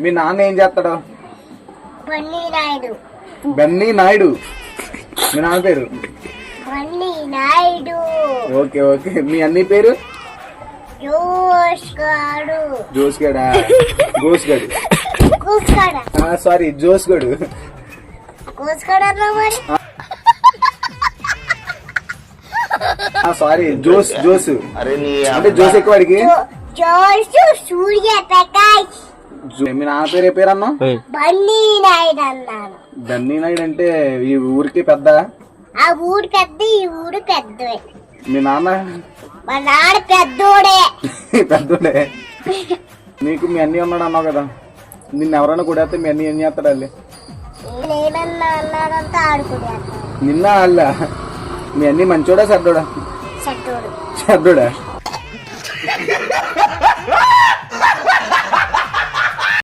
మీ నాన్న ఏం చేస్తాడు? బన్నీ నాయుడు. బన్నీ నాయుడు మీ నాన్న పేరు? బన్నీ నాయుడు. Okay okay. మీ అన్ని పేరు? జోష్ గాడు. జోస్ గడా? గోస్ గడు. కూసుకాడ. సారీ జోస్ గడు. కూసుకాడ అన్నా మరి. సారీ జోస్ జోస్. అంటే జోస్ ఎక్కువ అడిగి. జోష్ సూర్య ప్రకాష్. మీ నాన్న పేరు ఏ పేరు అన్నా? బన్నీ నాయుడు అన్నాను. బన్నీ నాయుడు అంటే ఈ ఊరికి పెద్ద? ఆ ఊరు పెద్ద, ఈ ఊరు పెద్దవే. మీ నాన్న? మా నాన్న పెద్దోడే. పెద్దోడే. నీకు మీ అన్ని ఉన్నాడు అన్నావు కదా, నిన్ను ఎవరైనా కొడేస్తే మీ అన్ని ఏం చేస్తాడు? వాళ్ళే నేనన్నా అన్నాడంతా ఆడుకునేస్తాను. నిన్న వాళ్ళ మీ అన్ని మంచోడా చెడ్డోడా? చెడ్డోడు. చెడ్డోడా?